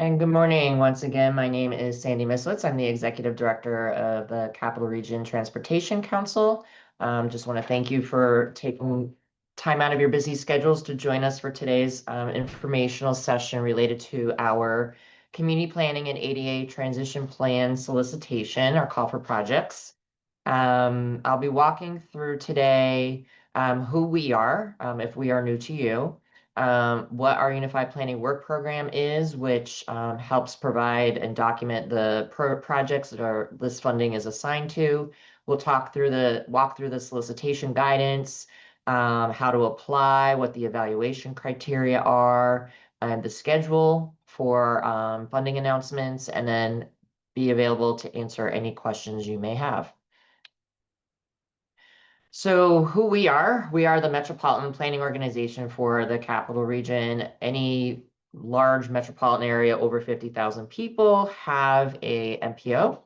And good morning. Once again, my name is Sandy Mislitz. I'm the Executive Director of the Capital Region Transportation Council. Just want to thank you for taking time out of your busy schedules to join us for today's informational session related to our Community Planning and ADA Transition Plan solicitation, our call for projects. I'll be walking through today who we are, if we are new to you, what our Unified Planning Work Program is, which helps provide and document the projects that this funding is assigned to. We'll walk through the solicitation guidance, how to apply, what the evaluation criteria are, and the schedule for funding announcements, and then be available to answer any questions you may have. So who we are the Metropolitan Planning Organization for the Capital Region. Any large metropolitan area over 50,000 people have a MPO.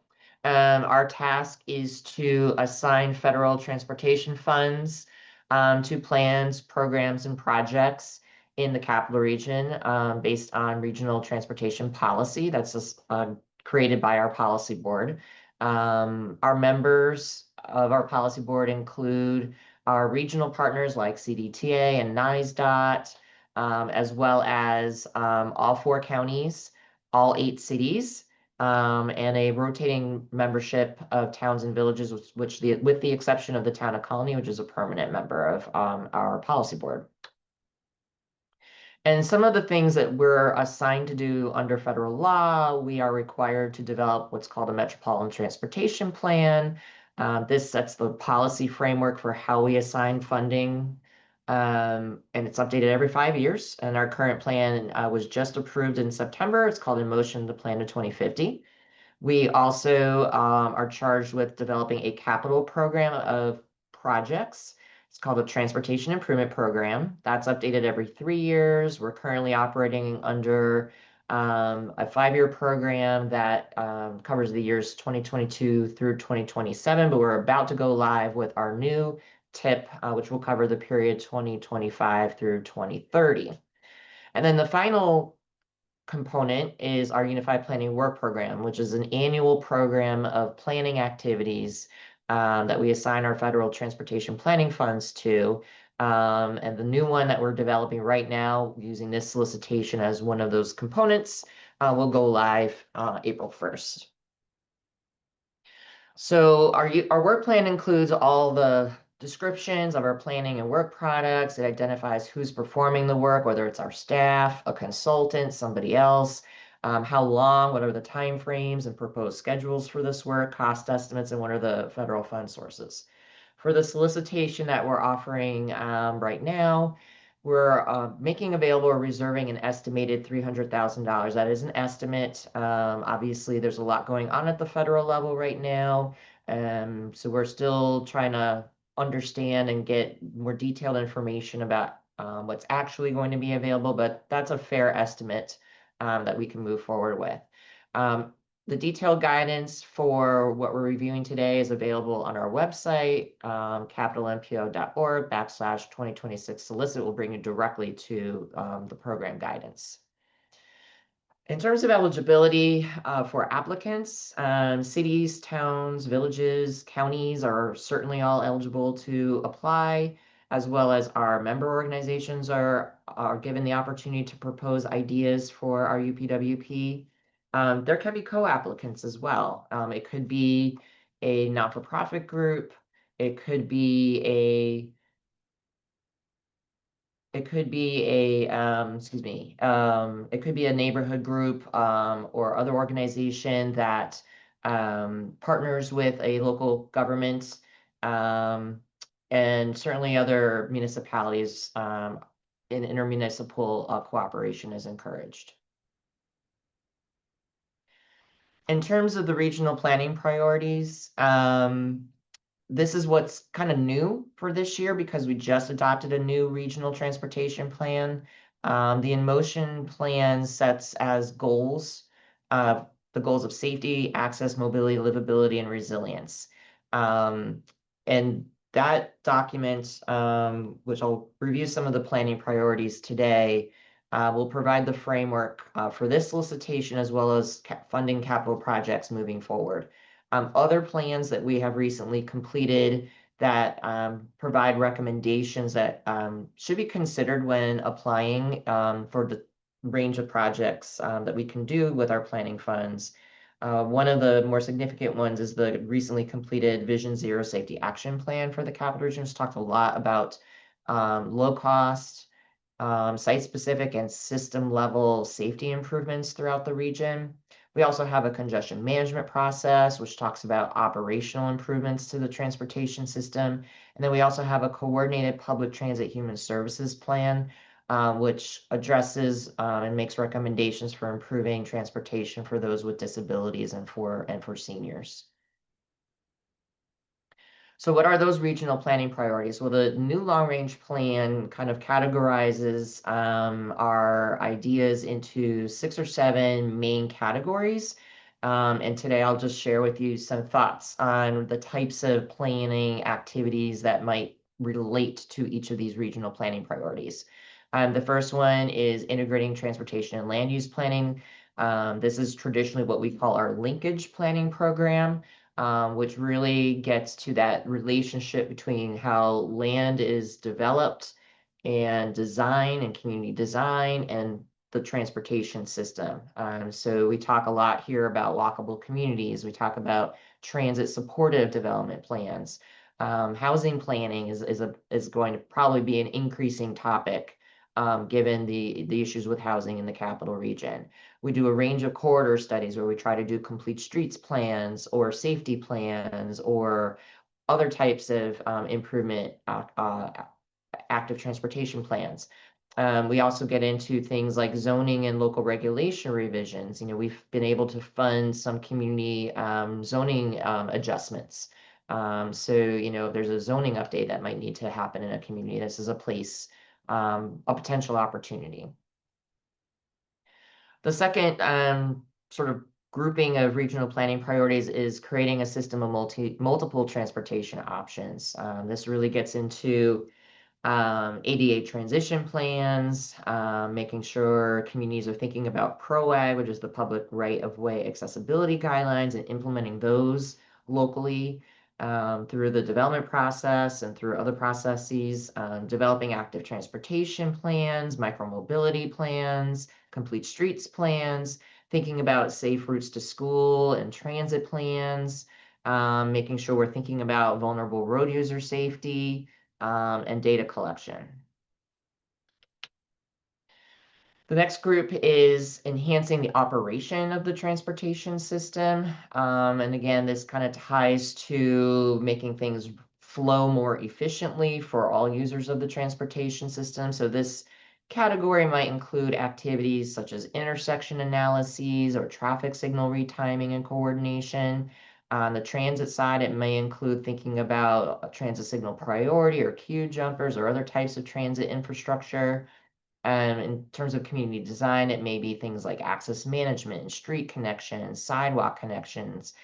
Our task is to assign federal transportation funds to plans, programs, and projects in the Capital Region based on regional transportation policy. That's created by our policy board. Our members of our policy board include our regional partners like CDTA and NISDOT, as well as all 4 counties, all 8 cities, and a rotating membership of towns and villages, with the exception of the town of Colony, which is a permanent member of our policy board. And some of the things that we're assigned to do under federal law, we are required to develop what's called a Metropolitan Transportation Plan. This sets the policy framework for how we assign funding, and it's updated every 5 years. And our current plan was just approved in September. It's called In Motion, the Plan to 2050. We also are charged with developing a capital program of projects. It's called a Transportation Improvement Program. That's updated every 3 years. We're currently operating under a 5-year program that covers the years 2022 through 2027, but we're about to go live with our new TIP, which will cover the period 2025 through 2030. And then the final component is our Unified Planning Work Program, which is an annual program of planning activities that we assign our federal transportation planning funds to. And the new one that we're developing right now, using this solicitation as one of those components, will go live April 1st. So our work plan includes all the descriptions of our planning and work products. It identifies who's performing the work, whether it's our staff, a consultant, somebody else, how long, what are the time frames and proposed schedules for this work, cost estimates, and what are the federal fund sources. For the solicitation that we're offering right now, we're making available or reserving an estimated $300,000. That is an estimate. Obviously, there's a lot going on at the federal level right now. So we're still trying to understand and get more detailed information about what's actually going to be available, but that's a fair estimate that we can move forward with. The detailed guidance for what we're reviewing today is available on our website, capitalmpo.org/2026 solicit will bring you directly to the program guidance. In terms of eligibility for applicants, cities, towns, villages, counties are certainly all eligible to apply, as well as our member organizations are given the opportunity to propose ideas for our UPWP. There can be co-applicants as well. It could be a not-for-profit group. It could be a it could be a neighborhood group or other organization that partners with a local government, and certainly other municipalities. In intermunicipal cooperation is encouraged. In terms of the regional planning priorities, this is what's kind of new for this year because we just adopted a new regional transportation plan. The In Motion plan sets as goals the goals of safety, access, mobility, livability, and resilience. And that document, which I'll review some of the planning priorities today, will provide the framework for this solicitation as well as funding capital projects moving forward. Other plans that we have recently completed that provide recommendations that should be considered when applying for the range of projects that we can do with our planning funds. One of the more significant ones is the recently completed Vision Zero Safety Action Plan for the Capital Region. It's talked a lot about low cost, site-specific and system-level safety improvements throughout the region. We also have a congestion management process, which talks about operational improvements to the transportation system. And then we also have a coordinated public transit human services plan, which addresses and makes recommendations for improving transportation for those with disabilities and for seniors. So what are those regional planning priorities? Well, the new long-range plan kind of categorizes our ideas into 6 or 7 main categories. And today I'll just share with you some thoughts on the types of planning activities that might relate to each of these regional planning priorities. The first one is integrating transportation and land use planning. This is traditionally what we call our linkage planning program, which really gets to that relationship between how land is developed and design and community design and the transportation system. So we talk a lot here about walkable communities. We talk about transit supportive development plans. Housing planning is going to probably be an increasing topic given the issues with housing in the capital region. We do a range of corridor studies where we try to do complete streets plans or safety plans or other types of improvement active transportation plans. We also get into things like zoning and local regulation revisions. We've been able to fund some community zoning adjustments. So, if there's a zoning update that might need to happen in a community, this is a place, a potential opportunity. The second sort of grouping of regional planning priorities is creating a system of multiple transportation options. This really gets into ADA transition plans, making sure communities are thinking about PROAG, which is the public right-of-way accessibility guidelines, and implementing those locally through the development process and through other processes, developing active transportation plans, micromobility plans, complete streets plans, thinking about safe routes to school and transit plans, making sure we're thinking about vulnerable road user safety, and data collection. The next group is enhancing the operation of the transportation system. And again, this kind of ties to making things flow more efficiently for all users of the transportation system. So this category might include activities such as intersection analyses or traffic signal retiming and coordination. On the transit side, it may include thinking about a transit signal priority or queue jumpers or other types of transit infrastructure. In terms of community design, it may be things like access management and street connections, sidewalk connections,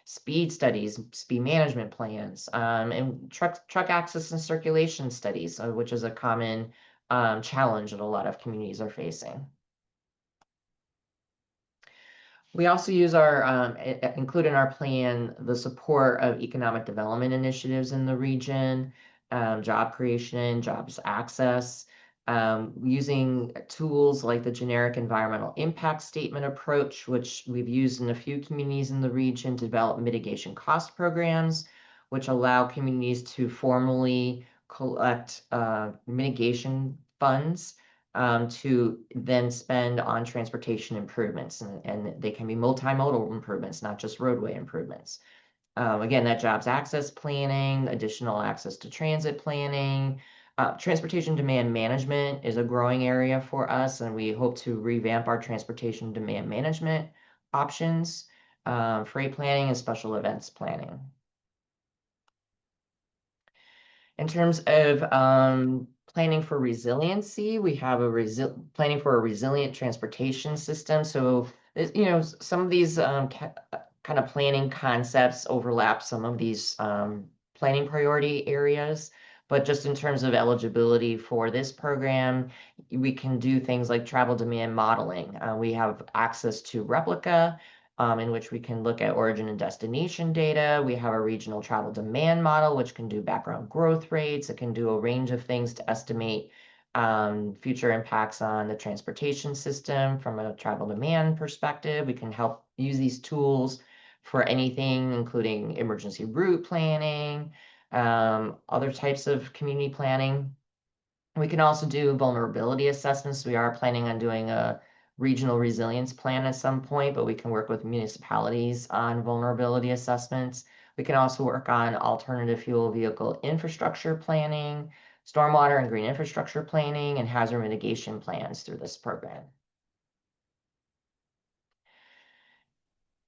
speed studies, speed management plans, and truck access and circulation studies, which is a common challenge that a lot of communities are facing. We also use include in our plan the support of economic development initiatives in the region, job creation, jobs access, using tools like the generic environmental impact statement approach, which we've used in a few communities in the region to develop mitigation cost programs, which allow communities to formally collect mitigation funds to then spend on transportation improvements. And they can be multimodal improvements, not just roadway improvements. Again, that jobs access planning, additional access to transit planning, transportation demand management is a growing area for us, and we hope to revamp our transportation demand management options, freight planning, and special events planning. In terms of planning for resiliency, we have planning for a resilient transportation system. So, some of these kind of planning concepts overlap some of these planning priority areas. But just in terms of eligibility for this program, we can do things like travel demand modeling. We have access to Replica, in which we can look at origin and destination data. We have a regional travel demand model, which can do background growth rates. It can do a range of things to estimate future impacts on the transportation system from a travel demand perspective. We can help use these tools for anything, including emergency route planning, other types of community planning. We can also do vulnerability assessments. We are planning on doing a regional resilience plan at some point, but we can work with municipalities on vulnerability assessments. We can also work on alternative fuel vehicle infrastructure planning, stormwater and green infrastructure planning, and hazard mitigation plans through this program.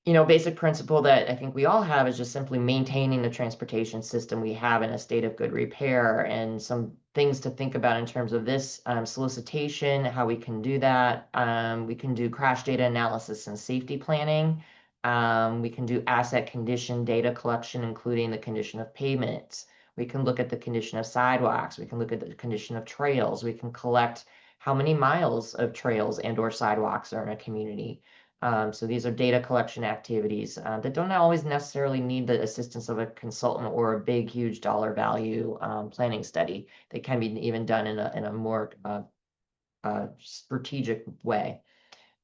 Basic principle that I think we all have is just simply maintaining the transportation system we have in a state of good repair, and some things to think about in terms of this solicitation, how we can do that. We can do crash data analysis and safety planning. We can do asset condition data collection, including the condition of pavements. We can look at the condition of sidewalks. We can look at the condition of trails. We can collect how many miles of trails and or sidewalks are in a community. So these are data collection activities that don't always necessarily need the assistance of a consultant or a big, huge dollar value planning study. They can be even done in a more strategic way.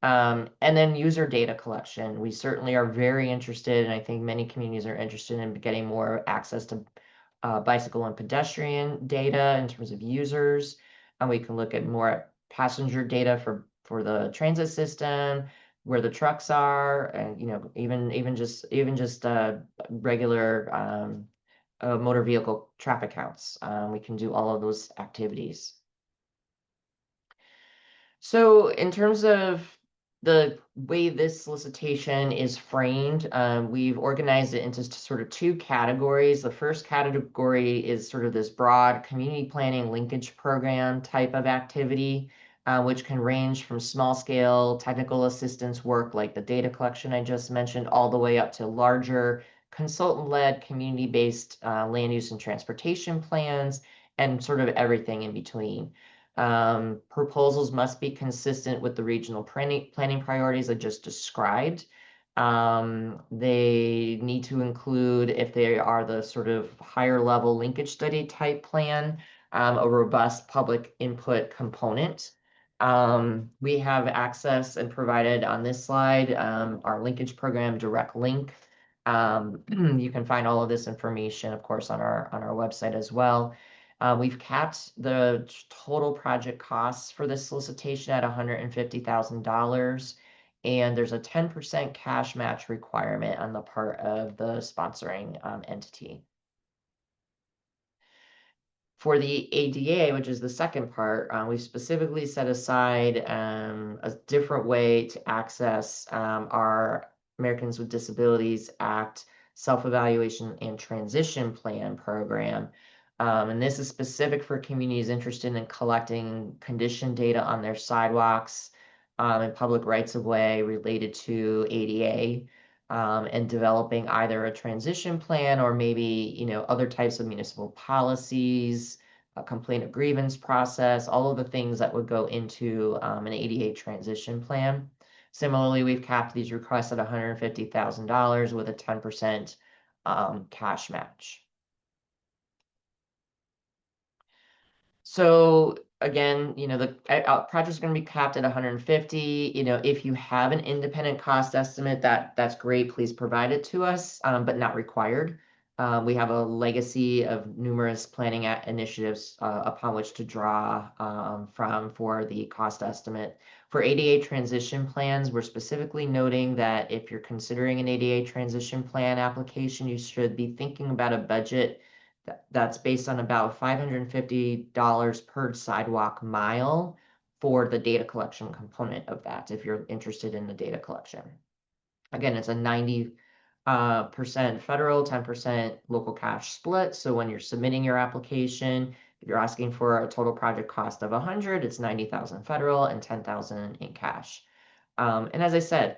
And then user data collection. We certainly are very interested, and I think many communities are interested in getting more access to bicycle and pedestrian data in terms of users. And we can look at more passenger data for the transit system, where the trucks are, and even just regular motor vehicle traffic counts. We can do all of those activities. So in terms of the way this solicitation is framed, we've organized it into sort of two categories. The first category is sort of this broad community planning linkage program type of activity, which can range from small scale technical assistance work like the data collection I just mentioned, all the way up to larger consultant-led community-based land use and transportation plans, and sort of everything in between. Proposals must be consistent with the regional planning priorities I just described. They need to include, if they are the sort of higher level linkage study type plan, a robust public input component. We have access and provided on this slide our linkage program direct link. You can find all of this information, of course, on our website as well. We've capped the total project costs for this solicitation at $150,000, and there's a 10% cash match requirement on the part of the sponsoring entity. For the ADA, which is the second part, we've specifically set aside a different way to access our Americans with Disabilities Act Self-Evaluation and Transition Plan program. And this is specific for communities interested in collecting condition data on their sidewalks and public rights of way related to ADA, and developing either a transition plan or maybe other types of municipal policies, a complaint or grievance process, all of the things that would go into an ADA transition plan. Similarly, we've capped these requests at $150,000 with a 10% cash match. So again, the project's going to be capped at 150. If you have an independent cost estimate, that's great. Please provide it to us, but not required. We have a legacy of numerous planning initiatives upon which to draw from for the cost estimate. For ADA transition plans, we're specifically noting that if you're considering an ADA transition plan application, you should be thinking about a budget that's based on about $550 per sidewalk mile for the data collection component of that, if you're interested in the data collection. Again, it's a 90% federal, 10% local cash split. So when you're submitting your application, if you're asking for a total project cost of 100, it's 90,000 federal and 10,000 in cash. And as I said,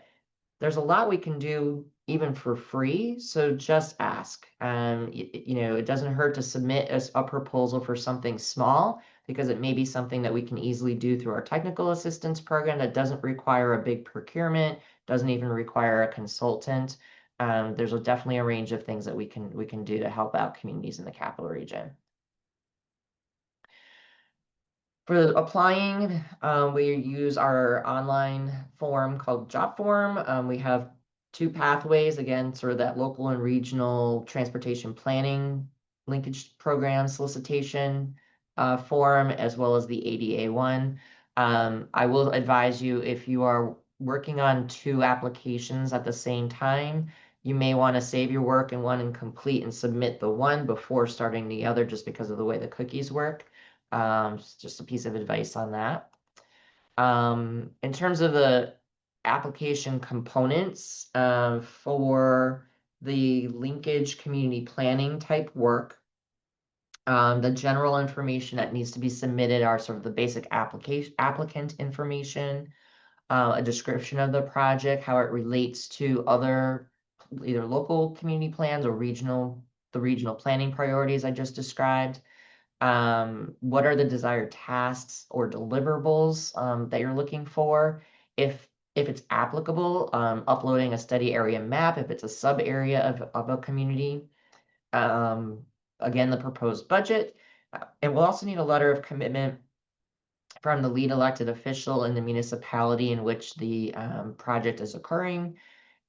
there's a lot we can do, even for free. So just ask. It doesn't hurt to submit a proposal for something small because it may be something that we can easily do through our technical assistance program that doesn't require a big procurement, doesn't even require a consultant. There's definitely a range of things that we can do to help out communities in the capital region. For applying, we use our online form called Job Form. We have two pathways, again, sort of that local and regional transportation planning linkage program solicitation form, as well as the ADA one. I will advise you, if you are working on two applications at the same time, you may want to save your work in one and complete and submit the one before starting the other, just because of the way the cookies work. Just a piece of advice on that. In terms of the application components for the linkage community planning type work, the general information that needs to be submitted are sort of the basic applicant information, a description of the project, how it relates to other either local community plans or the regional planning priorities I just described. What are the desired tasks or deliverables that you're looking for? If it's applicable, uploading a study area map, if it's a sub area of a community. Again, the proposed budget. And we'll also need a letter of commitment from the lead elected official in the municipality in which the project is occurring.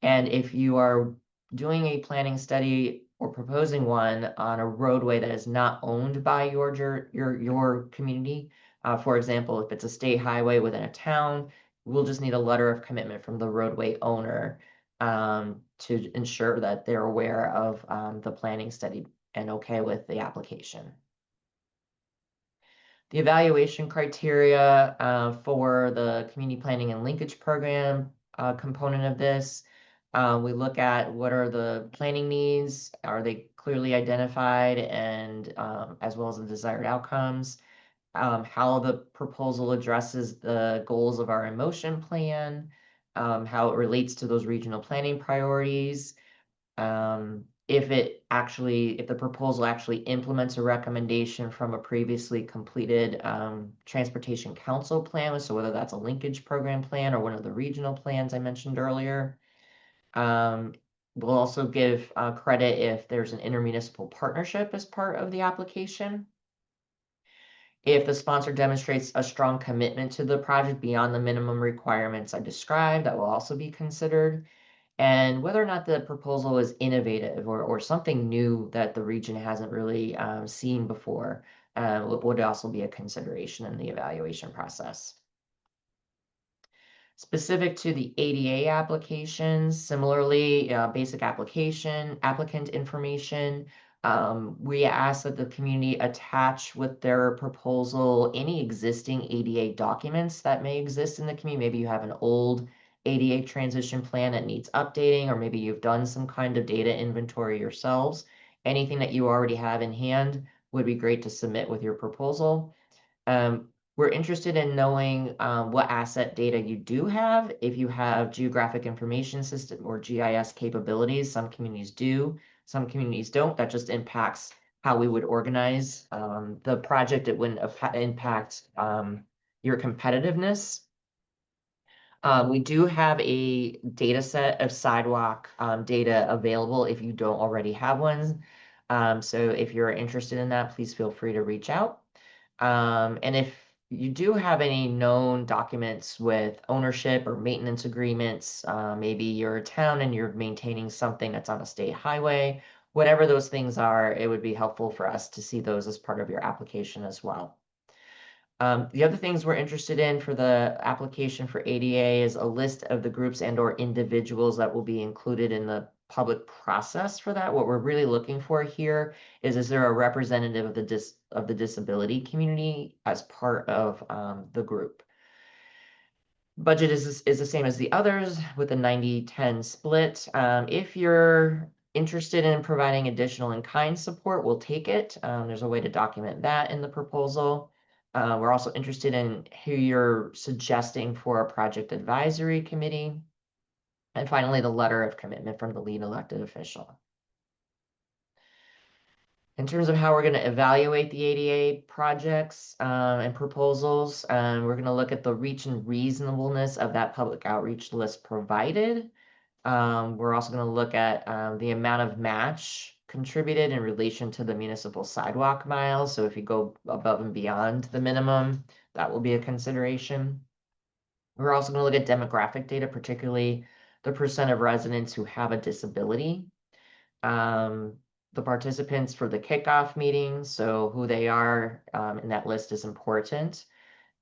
And if you are doing a planning study or proposing one on a roadway that is not owned by your community, for example, if it's a state highway within a town, we'll just need a letter of commitment from the roadway owner to ensure that they're aware of the planning study and okay with the application. The evaluation criteria for the community planning and linkage program component of this. We look at what are the planning needs, are they clearly identified, and as well as the desired outcomes, how the proposal addresses the goals of our emotion plan, how it relates to those regional planning priorities, if the proposal actually implements a recommendation from a previously completed transportation council plan, so whether that's a linkage program plan or one of the regional plans I mentioned earlier. We'll also give credit if there's an intermunicipal partnership as part of the application. If the sponsor demonstrates a strong commitment to the project beyond the minimum requirements I described, that will also be considered. And whether or not the proposal is innovative or something new that the region hasn't really seen before would also be a consideration in the evaluation process. Specific to the ADA applications, similarly, basic applicant information. We ask that the community attach with their proposal any existing ADA documents that may exist in the community. Maybe you have an old ADA transition plan that needs updating, or maybe you've done some kind of data inventory yourselves. Anything that you already have in hand would be great to submit with your proposal. We're interested in knowing what asset data you do have. If you have geographic information system or GIS capabilities, some communities do, some communities don't. That just impacts how we would organize the project. It wouldn't impact your competitiveness. We do have a data set of sidewalk data available if you don't already have one. So if you're interested in that, please feel free to reach out. And if you do have any known documents with ownership or maintenance agreements, maybe you're a town and you're maintaining something that's on a state highway, whatever those things are, it would be helpful for us to see those as part of your application as well. The other things we're interested in for the application for ADA is a list of the groups and/or individuals that will be included in the public process for that. What we're really looking for here is there a representative of the disability community as part of the group? Budget is the same as the others with a 90-10 split. If you're interested in providing additional in-kind support, we'll take it. There's a way to document that in the proposal. We're also interested in who you're suggesting for a project advisory committee. And finally, the letter of commitment from the lead elected official. In terms of how we're going to evaluate the ADA projects and proposals, we're going to look at the reach and reasonableness of that public outreach list provided. We're also going to look at the amount of match contributed in relation to the municipal sidewalk miles. So if you go above and beyond the minimum, that will be a consideration. We're also going to look at demographic data, particularly the percent of residents who have a disability. Um, the participants for the kickoff meeting, so who they are in that list is important.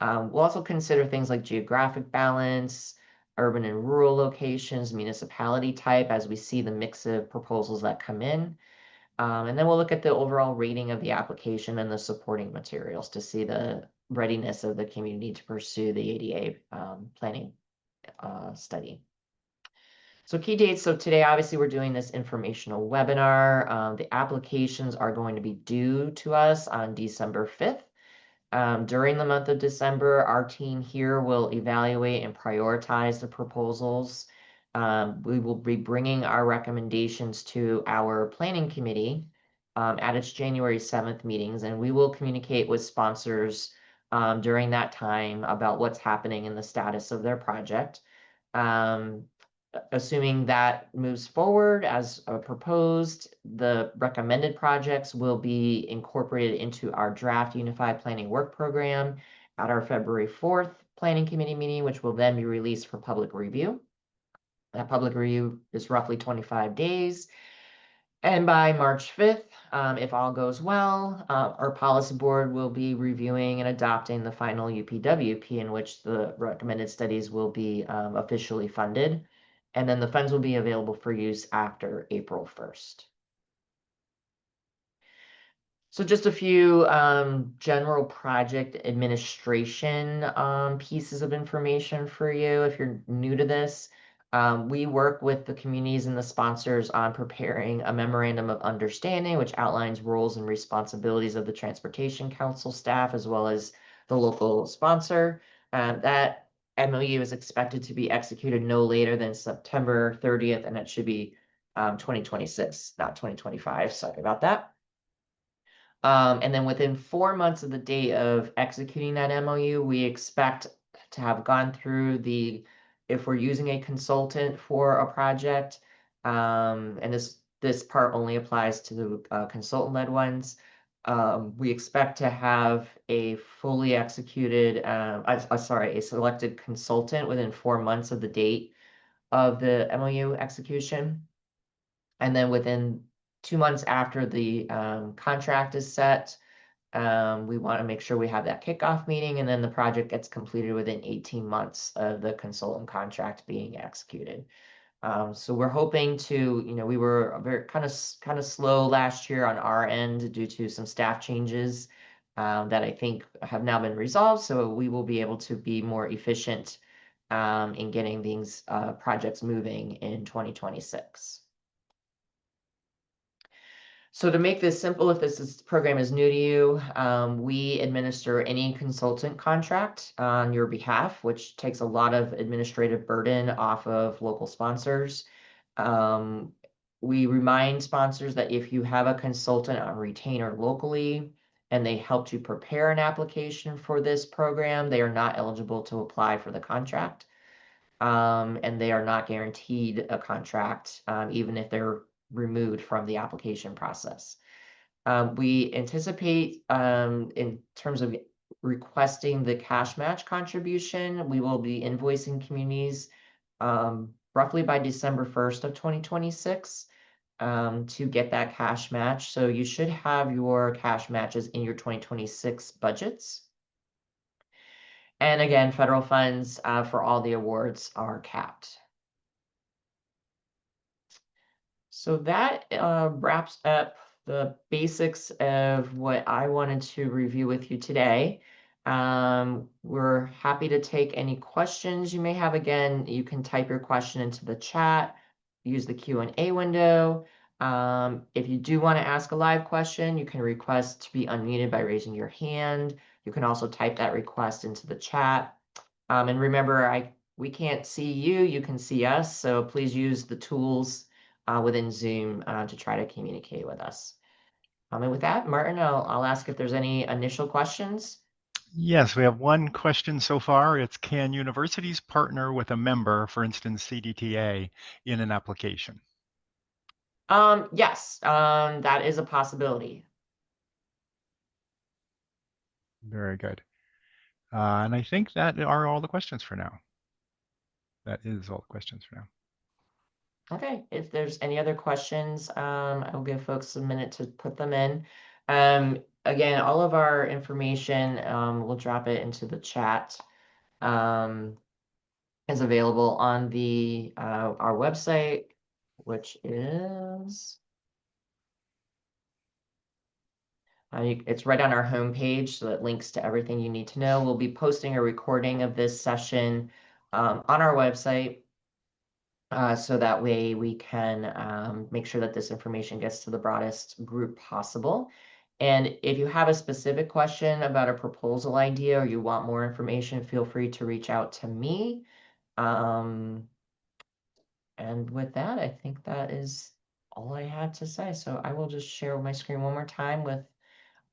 We'll also consider things like geographic balance, urban and rural locations, municipality type, as we see the mix of proposals that come in. And then we'll look at the overall rating of the application and the supporting materials to see the readiness of the community to pursue the ADA planning study. So key dates. So today, obviously, we're doing this informational webinar. The applications are going to be due to us on December 5th. During the month of December, our team here will evaluate and prioritize the proposals. We will be bringing our recommendations to our planning committee at its January 7th meetings, and we will communicate with sponsors during that time about what's happening in the status of their project. Assuming that moves forward as proposed, the recommended projects will be incorporated into our draft Unified Planning Work Program at our February 4th Planning Committee meeting, which will then be released for public review. That public review is roughly 25 days. And by March 5th, if all goes well, our policy board will be reviewing and adopting the final UPWP in which the recommended studies will be officially funded. And then the funds will be available for use after April 1st. So just a few general project administration pieces of information for you if you're new to this. We work with the communities and the sponsors on preparing a memorandum of understanding, which outlines roles and responsibilities of the Transportation Council staff as well as the local sponsor. That MOU is expected to be executed no later than September 30th, and it should be 2026, not 2025. Sorry about that. And then within 4 months of the date of executing that MOU, we expect to have gone through if we're using a consultant for a project, and this part only applies to the consultant-led ones. We expect to have a fully executed, a selected consultant within 4 months of the date of the MOU execution. And then within 2 months after the contract is set, we want to make sure we have that kickoff meeting, and then the project gets completed within 18 months of the consultant contract being executed. So we're hoping to, we were very kind of slow last year on our end due to some staff changes that I think have now been resolved. So we will be able to be more efficient in getting these projects moving in 2026. So to make this simple, if this program is new to you, we administer any consultant contract on your behalf, which takes a lot of administrative burden off of local sponsors. We remind sponsors that if you have a consultant on retainer locally and they helped you prepare an application for this program, they are not eligible to apply for the contract. And they are not guaranteed a contract, even if they're removed from the application process. We anticipate in terms of requesting the cash match contribution, we will be invoicing communities roughly by December 1st of 2026 to get that cash match. So you should have your cash matches in your 2026 budgets. And again, federal funds for all the awards are capped. So that wraps up the basics of what I wanted to review with you today. We're happy to take any questions you may have. Again, you can type your question into the chat, use the Q&A window. If you do want to ask a live question, you can request to be unmuted by raising your hand. You can also type that request into the chat. And remember, we can't see you, you can see us, so please use the tools within Zoom to try to communicate with us. And with that, Martin, I'll ask if there's any initial questions. Yes, we have one question so far. It's, can universities partner with a member, for instance, CDTA, in an application? Yes, that is a possibility. Very good. And I think that are all the questions for now. That is all the questions for now. Okay, if there's any other questions, I will give folks a minute to put them in. Again, all of our information, we'll drop it into the chat, is available on the our website, which is it's right on our homepage, so it links to everything you need to know. We'll be posting a recording of this session on our website. So that way we can make sure that this information gets to the broadest group possible. And if you have a specific question about a proposal idea or you want more information, feel free to reach out to me. And with that, I think that is all I had to say. So I will just share my screen one more time with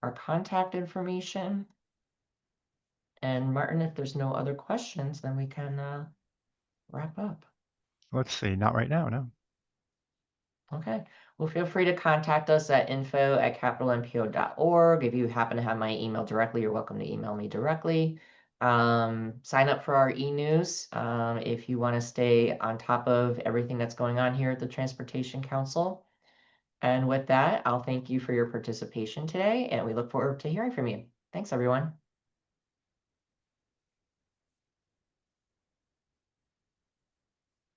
our contact information. And Martin, if there's no other questions, then we can wrap up. Let's see, not right now, no. Okay, well, feel free to contact us at info@capitalnpo.org. If you happen to have my email directly, you're welcome to email me directly. Sign up for our e-news if you want to stay on top of everything that's going on here at the Transportation Council. And with that, I'll thank you for your participation today, and we look forward to hearing from you. Thanks, everyone.